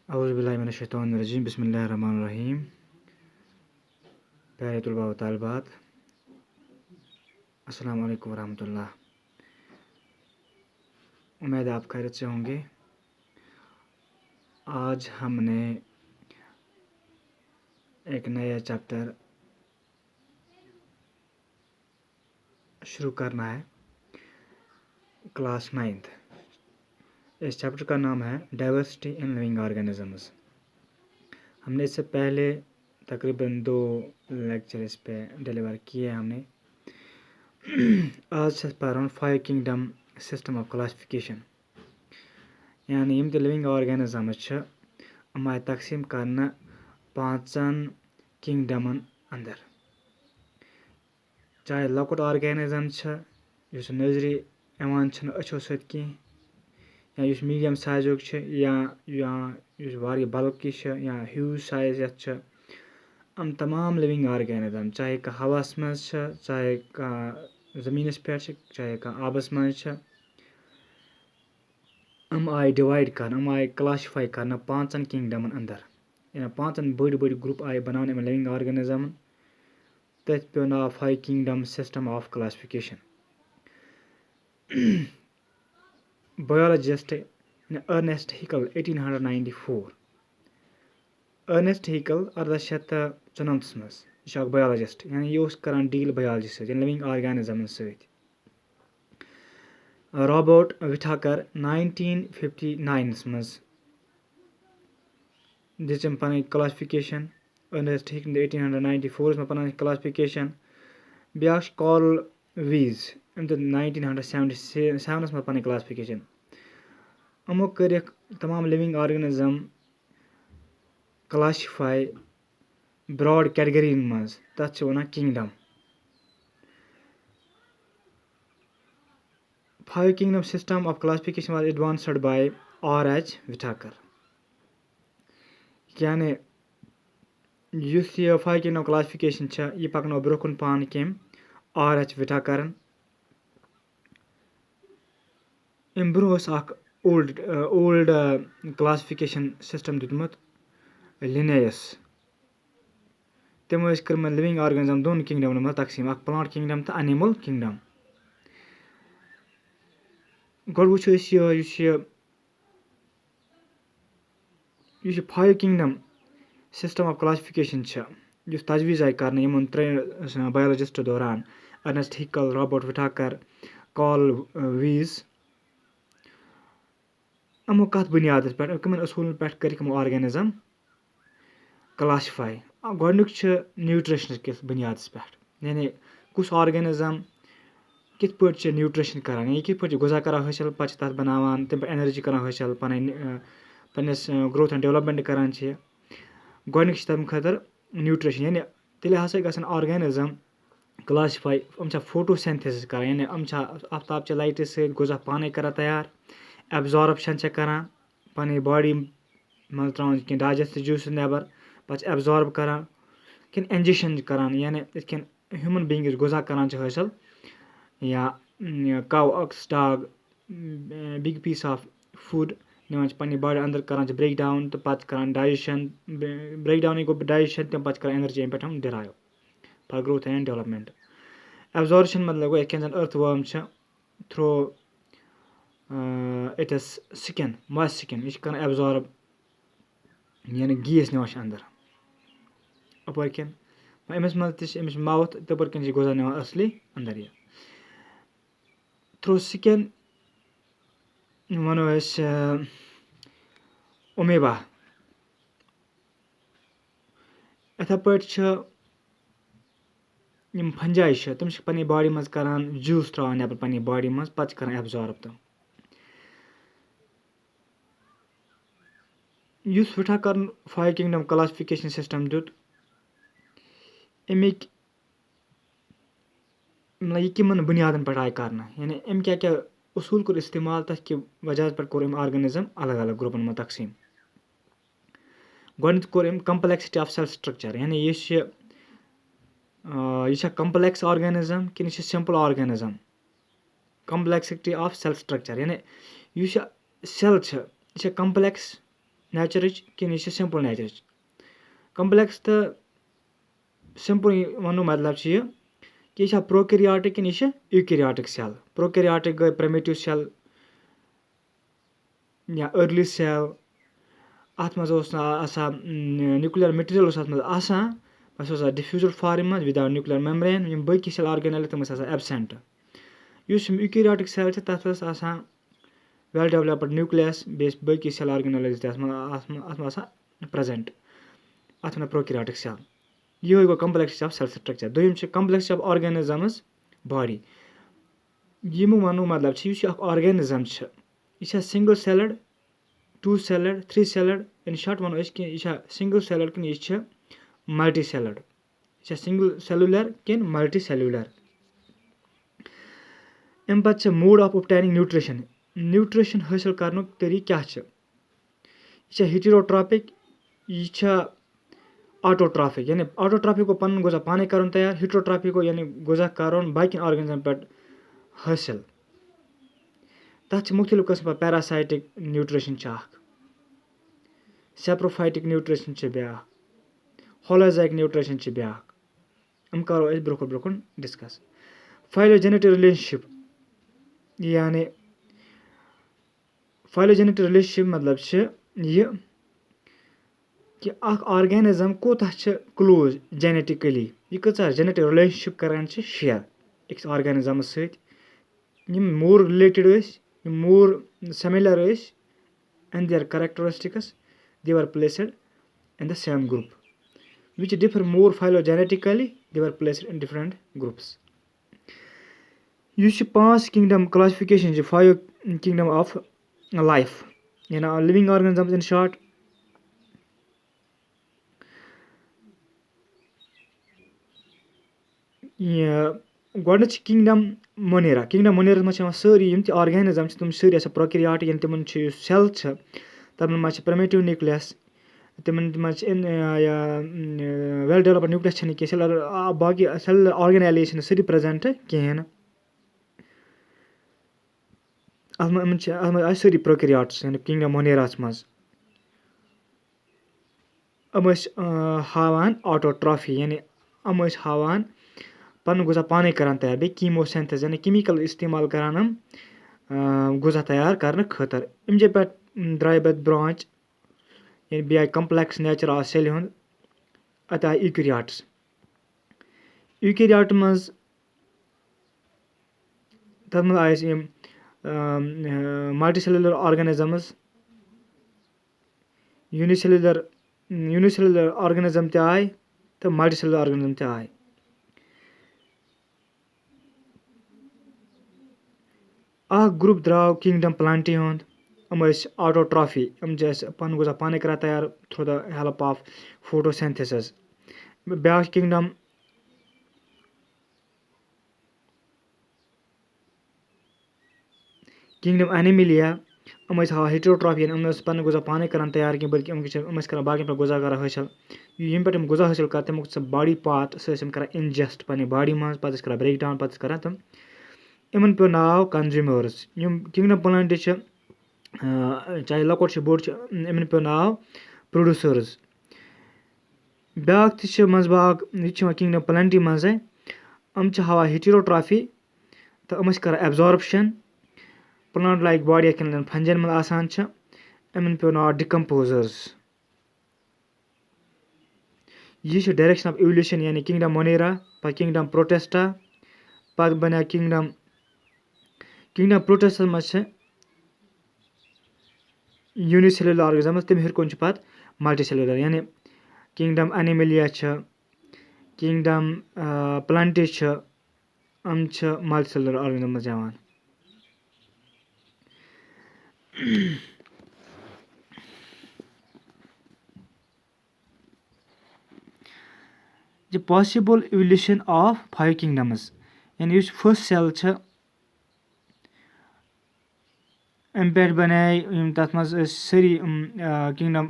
اعوذ باللہ من الشیطان الرجیم بسم اللہ الرحمن الرحیم. پیارے طلباء و طالبات، السلام علیکم ورحمۃ اللہ. امید آپ خیریت سے ہوں گے. آج ہم نے ایک نیا چیپٹر شروع کرنا ہے، کلاس 9. اس چیپٹر کا نام ہے ڈائیورسٹی ان لیونگ آرگینزمز. ہم نے اس سے پہلے تقریباً 2 لیکچر اس پہ ڈیلیور کیے ہم نے. آج سے پرن 5 کنگڈم سسٹم آف کلاسفکیشن، یعنی یم تہِ لِونگ آرگینزمز چھِ یِم آیہِ تقسیٖم کرنہٕ 5 کنگڈمن اندر. چاہے لۄکُٹ آرگینزم چھِ یُس نظرِ یِوان چھِنہٕ أچھو سۭتۍ کینٛہہ، یا یُس میٖڈیم سایزُک چھِ، یا یُس واریاہ بلکی چھِ، یا ہیوٗج سایز یَتھ چھِ. یِم تمام لِونگ آرگینزم، چاہے کانٛہہ ہواہس منٛز چھِ، چاہے کانٛہہ زٔمیٖنس پٮ۪ٹھ چھِ، چاہے کانٛہہ آبس منٛز چھِ، یِم آیہِ ڈِوایڈ کرنہٕ، یِم آیہِ کلاسِفاے کرنہٕ 5 کنگڈمن اندر. یا 5 بٔڑۍ گروپ آیہِ بناونہٕ یِمن لِونگ آرگینزمن. تٔتھۍ پیوٚو ناو 5 kingdom system of classification. Biologist Ernst Haeckel 1894. Ernest Haeckel 1894 منٛز، یہِ چھُ اکھ بایولوجسٹ، یعنی یہِ اوس کران ڈیٖل بایولجی سۭتۍ، یعنی لِونگ آرگینزمن سۭتۍ. رابٲرٹ وِٹھاکر 1959 منٛز دِژ أمۍ پنٕنۍ کلاسفکیشن. ارنسٹ ہیکل 1894 منٛز پنٕنۍ کلاسفکیشن. بیاکھ چھُ کارل ویٖز، أمۍ دِژ 1977 منٛز پنٕنۍ کلاسفکیشن. یِمو کٔرِکھ تمام لِونگ آرگینزم کلاسِفاے براڈ کیٹگرین منٛز، تتھ چھِ ونان kingdom. 5 kingdom system of classification was advanced by R.H. Whittaker. یعنی یُس یہِ 5 کنگڈم کلاسفکیشن چھےٚ، یہِ پکنٲو برونٛہہ کُن پانہٕ کٔمۍ؟ R.H. وِٹھاکرن. امہِ برونٛہہ اوس اکھ اولڈ کلاسفکیشن سسٹم دیُتمُت لِنییس. تِمو ٲسۍ کٔرمٕتۍ لِونگ آرگینزم 2 کنگڈمن منٛز تقسیٖم، اکھ پلانٹ کنگڈم تہٕ انیمل کنگڈم. گۄڈٕ وٕچھو أسۍ یُس یہِ 5 کنگڈم سسٹم آف کلاسفکیشن چھِ، یُس تجویٖز آیہِ کرنہٕ یِمن 3 بایولجسٹ دوران، ارنسٹ ہیکل، رابٲرٹ وِٹھاکر، کارل ویٖز. یِمو کتھ بُنیادس پٮ۪ٹھ، کٕمن اصوٗلن پٮ۪ٹھ کٔرِکھ یِمو آرگینزم کلاسِفاے؟ گۄڈنیُک چھُ نیوٗٹرشنہٕ کِس بُنیادس پٮ۪ٹھ، یعنی کُس آرگینزم کِتھ پٲٹھۍ چھِ نیوٗٹرشن کران، یعنی کِتھ پٲٹھۍ چھِ غذا کران حٲصِل، پتہٕ چھِ تتھ بناوان تمہِ پٮ۪ٹھ اینرجی کران حٲصِل، پننِس گروتھ اینڈ ڈیولپمنٹ کران چھِ. گۄڈنیُک چھِ تمہِ خٲطرٕ نیوٗٹرشن، یعنی تیٚلہِ ہسا گژھن آرگینزم کلاسِفاے یِم چھا فوٹو سینتھسس کران، یعنی یِم چھا آفتاب چہِ لایٹہِ سۭتۍ غذا پانے کران تیار، ایبزارپشن چھِ کران پنٕنۍ باڈی منٛز، تراوان کینٛہہ ڈایجسٹ جوٗسز نیبر، پتہٕ چھِ ایبزارب کران، کِنہٕ انجیکشن چھِ کران، یعنی یِتھ کٔنۍ ہیومن بیٖنگٕز غذا کران چھِ حٲصِل، یا کَو اکس dog big piece of food نِوان چھِ پننہِ باڈی انٛدر، کران چھِ برٛیک ڈاوُن تہٕ پتہٕ چھِ کران ڈایجشن. برٛیک ڈاونٕے گوٚو ڈایجشن، تمہِ پتہٕ چھِ کران اینرجی امہِ پٮ۪ٹھ drive for growth and development. Absorption مطلب گوٚو یِتھ کٔنۍ زن أرتھ وٲرم چھِ تھروٗ اِٹس سِکِن، مس سِکِن، یہِ چھِ کران ایبزارب، یعنی گیس نِوان چھِ انٛدر. اپٲرۍ کِنۍ أمِس منٛز تہِ چھِ أمِس ماوُتھ، تپٲرۍ کِنۍ چھِ غذا نِوان اصلی انٛدر. یہِ تھروٗ سِکِن وَنو أسۍ اومیبا. یِتھے پٲٹھۍ چھِ یِم فنجاے چھِ، تِم چھِ پننہِ باڈی منٛز کران جوٗس تراوان نٮ۪بر پننہِ باڈی منٛز، پتہٕ چھِ کران ایبزارب تِم. یُس وِٹھاکرن 5 کنگڈم کلاسفکیشن سسٹم دیُت، امیِکۍ یہِ کِمن بُنیادن پٮ۪ٹھ آیہِ کرنہٕ، یعنی أمۍ کیاہ کیاہ اصوٗل کوٚر استعمال، تتھ کہِ وجہس پٮ۪ٹھ کوٚر أمۍ آرگینزم الگ الگ گروپن منٛز تقسیٖم. گۄڈنیتھ کوٚر أمۍ کمپلیکسٹی آف سیل سٹرکچر، یعنی یہِ چھا کمپلیکس آرگینزم کِنہٕ یہِ چھِ simple organism. Complexity of cell structure, یعنی یُس یہِ سیل چھِ، یہِ چھا کمپلیکس نیچرٕچ کِنہٕ یہِ چھِ سِمپٕل نیچرٕچ. کَمپٕلیکٕس تہٕ سِمپٕل وَننُک مطلب چھُ یہِ کہِ یہِ چھا پروکیریاٹِک کِنہٕ یہِ چھِ ایوکیریاٹِک سیل. پروکیریاٹِک گٔے پرٛیمِٹِو سیل یا أرلی سیل. اَتھ منٛز اوس نہٕ آسان نیوٗکلیر میٹیٖریل اوس اَتھ منٛز آسان بس اوس آسان ڈِفیوٗزٕڈ فارم منٛز وِدآوُٹ نیوٗکلیر میمبرین. یِم باقٕے سیل آرگینیلٕز تِم ٲسۍ آسان ایبسینٹ. یُس یِم ایوکیریاٹِک سیل چھِ تَتھ ٲس آسان ویل ڈیولَپٕڈ نیوٗکلیس بیٚیہِ ٲسۍ باقٕے سیل آرگینیلٕز تہِ اَتھ منٛز آسان پریزنٹ. اَتھ وَنان پروکیریاٹِک سیل. یِہوے گوٚو کَمپلیکسِٹی آف سیل سٹرکچر. دوٚیِم چھِ کَمپلیکسِٹی آف آرگینِزمٕز باڈی. یِمو وَننُک مطلب چھُ یُس یہِ اکھ آرگینِزم چھِ یہِ چھا single salad 2 salad 3 salad in short وَنو أسۍ کہِ یہِ چھا سِنگل سیلٕڈ کِنہٕ یہِ چھِ ملٹی سیلٕڈ. یہِ چھا سِنگل سیلوٗلر کِنہٕ ملٹی سیلوٗلر. اَمہِ پَتہٕ چھِ موڈ آف اوبٹینِنگ نیوٗٹرِشن. نیوٗٹرِشن حٲصِل کرنُک طٔریٖقہٕ کیاہ چھِ. یہِ چھا ہیٹروٹراپِک یہِ چھا آٹوٹرافِک. یعنی آٹوٹرافِک گوٚو پَنُن غذا پانے کَرُن تیار. ہیٹروٹرافِک گوٚو یعنی غذا کَرُن باقین آرگنزمن پٮ۪ٹھ حٲصِل. تَتھ چھِ مُختٔلِف قٕسم پیراسایٹِک نیوٗٹرِشن چھِ اکھ. سیپروفایٹِک نیوٗٹرِشن چھِ بیاکھ. ہولوزایِک نیوٗٹرِشن چھِ بیاکھ. یِم کرو أسۍ برونٛہہ کُن ڈِسکس. فایلوجینیٹِک رِلیشنشِپ یعنی فایلوجینیٹِک رِلیشنشِپ مطلب چھِ یہِ کہِ اکھ آرگینِزم کوٗتاہ چھِ کلوز جینیٹِکلی. یہِ کۭژاہ جینیٹِک رِلیشنشِپ کران چھِ شِیر أکِس آرگینِزمس سۭتۍ. یِم مور رِلیٹِڈ ٲسۍ یِم مور سِمِلر ٲسۍ and their characteristics they are placed in the same group which differ more phylogenetically they are placed in different groups. یُس یہِ 5 کِنگڈم کلاسفِکیشن چھِ 5 کِنگڈم آف لایف یعنی لِوِنگ آرگنزمز اِن شاٹ. گۄڈٕنیتھ چھِ کِنگڈم مونیرا. کِنگڈم مونیراہس منٛز چھِ یِوان سٲری یِم تہِ آرگینِزم چھِ تِم چھِ سٲری آسان پروکیریاٹِک یعنی تِمن چھُ یُس سیل چھِ تِمن منٛز چھِ پرٛیمِٹِو نیوٗکلیس. تِمن منٛز چھِ ویل ڈیولپڈ نیوٗکلیس چھنہٕ کینٛہہ. باقٕے سیلولر آرگنیلی چھِنہٕ سٲری پریزنٹ کِہینۍ نہٕ. اَتھ منٛز آسہِ سٲری پروکیریاٹٕس یعنی کِنگڈم مونیراہس منٛز. یِم ٲسۍ ہاوان آٹوٹرافی یعنی یِم ٲسۍ ہاوان پَنُن غذا پانے کران تیار. بیٚیہِ کیٖمو سینتھس یعنی کیمِکل اِستعمال کران یِم غذا تیار کرنہٕ خٲطرٕ. اَمہِ جایہِ پٮ۪ٹھ درٛاے پَتہٕ برانچ یعنی بیٚیہِ آیہِ کَمپلیکٕس نیچر آو سیلہِ ہُنٛد. اَتہِ آیہِ ایوکیریاٹٕس. ایوکیریاٹ منٛز تَتھ منٛز آیہِ یِم ملٹی سیلولر آرگنزمٕز. یوٗنِسیلولر آرگنزم تہِ آیہِ تہٕ ملٹی سیلولر آرگنزم تہِ آیہِ. اکھ گروپ درٛاو کِنگڈم پلانٹی ہُنٛد. یِم ٲسۍ آٹوٹرافی. یِم چھِ اَسہِ پَنُن غذا پانے کران تیار تھروٗ دَ ہیلپ آف فوٹوسینتھسس. بیاکھ کِنگڈم اینیملیا. یِم ٲسۍ ہاوان ہیٹروٹرافی یِم ٲسۍ پَنُن غذا پانے کران تیار کینٛہہ بٔلکہِ یِم ٲسۍ کران باقین پٮ۪ٹھ غذا کران حٲصِل. ییٚمہِ پٮ۪ٹھ یِم غذا حٲصِل کران تَمیُک سُہ باڈی پارٹ سُہ ٲسۍ یِم کران اِنجسٹ پَنٕنہِ باڈی منٛز. پَتہٕ ٲسۍ کران برٛیک ڈاوُن پَتہٕ ٲسۍ کران تِم. یِمن پیوٚو ناو کنزیوٗمٲرٕس. یِم کِنگڈم پلانٹ چھِ چاہے لۄکُٹ چھُ بوٚڑ چھُ یِمن پیوٚو ناو پروڈیوسٲرٕز. بیاکھ تہِ چھِ منٛزٕ باگ یہِ تہِ چھِ یِوان کِنگڈم پلانٹی منٛزے. یِم چھِ ہاوان ہیٹروٹرافی تہٕ یِم ٲسۍ کران ایبزارپشن. پلانٹ لایک باڈی یِتھ کٔنۍ فنجن منٛز آسان چھِ. یِمن پیوٚو ناو ڈِکمپوزٲرٕز. یہِ چھِ ڈایریکشن آف ایولیوشن یعنی کِنگڈم مونیرا پتہٕ کِنگڈم پروٹیسٹا پتہٕ بنیو کِنگڈم پروٹیسٹس منٛز چھِ یوٗنِسیلولر آرگنزمٕز. تَمہِ ہیٚرِ کُن چھِ پتہٕ ملٹی سیلولر یعنی کِنگڈم اینیملیا چھِ کِنگڈم پلانٹی چھِ یِم چھِ ملٹی سیلولر آرگنزم منٛز یِوان. یہِ پاسِبٕل ایولیوشن آف 5 کِنگڈمٕز یعنی یُس فٔسٹ سیل چھِ اَمہِ پٮ۪ٹھ بَنے یِم تَتھ منٛز ٲسۍ سٲری کِنگڈم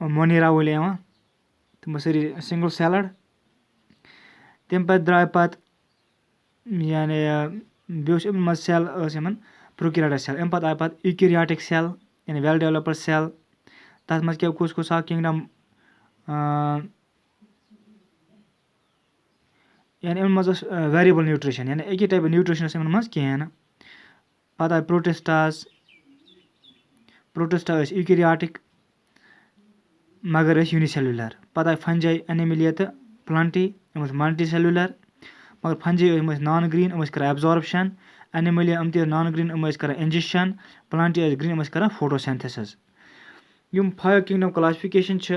مونیرا وٲلۍ یِوان. تِم ٲسۍ سٲری سِنگل سیلٕڈ. تَمہِ پَتہٕ درٛاے پَتہٕ یعنی بیٚیہِ اوس یِمن منٛز سیل ٲس یِمن پروکیریاٹِک سیل. اَمہِ پَتہٕ آیہِ پَتہٕ ایوکیریاٹِک سیل یعنی ویل ڈیولپڈ سیل. تَتھ منٛز کُس اکھ کِنٛگڈم یعنی یِمن منٛز ٲس ویریبل نیوٗٹرِشن یعنی اَکی ٹایپہٕ نیوٗٹرِشن ٲس یِمن منٛز کِہیٖنۍ نہٕ پَتہٕ آیہِ پروٹِسٹا ٲسۍ ایوٗکیریاٹِک مگر ٲسۍ یوٗنِسیلولر پَتہٕ آیہِ فنجاے اینیملیا تہٕ پلانٹی یِم ٲسۍ ملٹی سیلولر مگر فنجے یِم ٲسۍ نان گریٖن یِم ٲسۍ کران ایبزارپشن اینیملیا یِم تہِ ٲسۍ نان گریٖن یِم ٲسۍ کران انجیکشن پلانٹی ٲسۍ گریٖن یِم ٲسۍ کران فوٹوسینتھسز یِم 5 کِنٛگڈم کلاسفِکیشن چھِ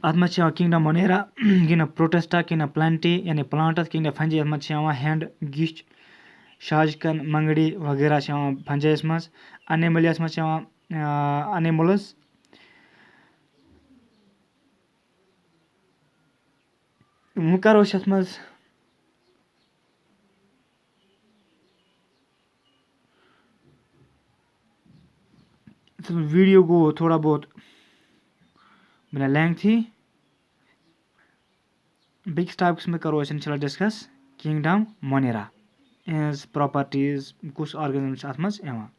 اَتھ منٛز چھِ یِوان کِنٛگڈم مونیرا کِنٛگڈم پروٹسٹا کِنٛگڈم پلانٹی یعنی پلانٹس کِنٛگڈم فنجے یَتھ منٛز چھِ یِوان ہینٛڈ گِچ شاجکن منگڑی وغیرہ چھِ یِوان فنجیَس منٛز انیملیاہس منٛز چھِ یِوان انیملز وۄنۍ کرو أسۍ یَتھ منٛز ویٖڈیو گوٚو تھوڑا بہت بَنیٛاو لینٛگتھی بیٚکِس ٹاپِکس منٛز کرو أسۍ اِنشاء اللہ ڈِسکس کِنٛگڈم مونیرا اِہٕنٛز پراپرٹیٖز کُس آرگنزم چھُ اَتھ منٛز یِوان